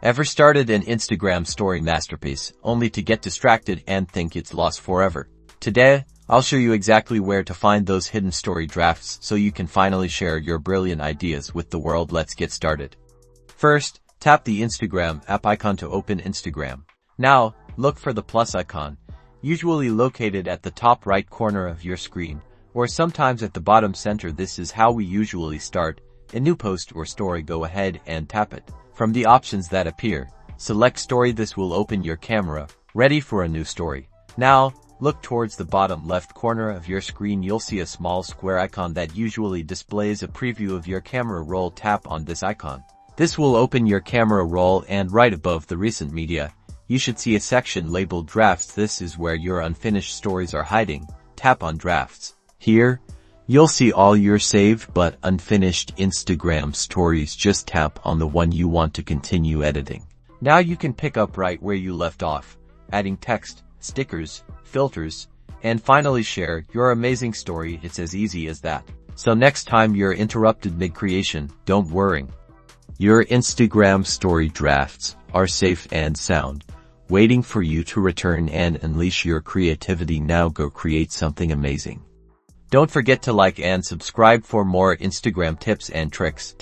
Ever started an Instagram story masterpiece, only to get distracted and think it's lost forever? Today, I'll show you exactly where to find those hidden story drafts so you can finally share your brilliant ideas with the world. Let's get started. First, tap the Instagram app icon to open Instagram. Now, look for the plus icon, usually located at the top right corner of your screen, or sometimes at the bottom center. This is how we usually start a new post or story. Go ahead and tap it. From the options that appear, select story. This will open your camera, ready for a new story. Now, look towards the bottom left corner of your screen. You'll see a small square icon that usually displays a preview of your camera roll. Tap on this icon. This will open your camera roll, and right above the recent media, you should see a section labeled drafts. This is where your unfinished stories are hiding. Tap on drafts. Here, you'll see all your saved but unfinished Instagram stories. Just tap on the one you want to continue editing. Now you can pick up right where you left off, adding text, stickers, filters, and finally share your amazing story. It's as easy as that. So next time you're interrupted mid-creation, don't worry. Your Instagram story drafts are safe and sound, waiting for you to return and unleash your creativity. Now go create something amazing. Don't forget to like and subscribe for more Instagram tips and tricks.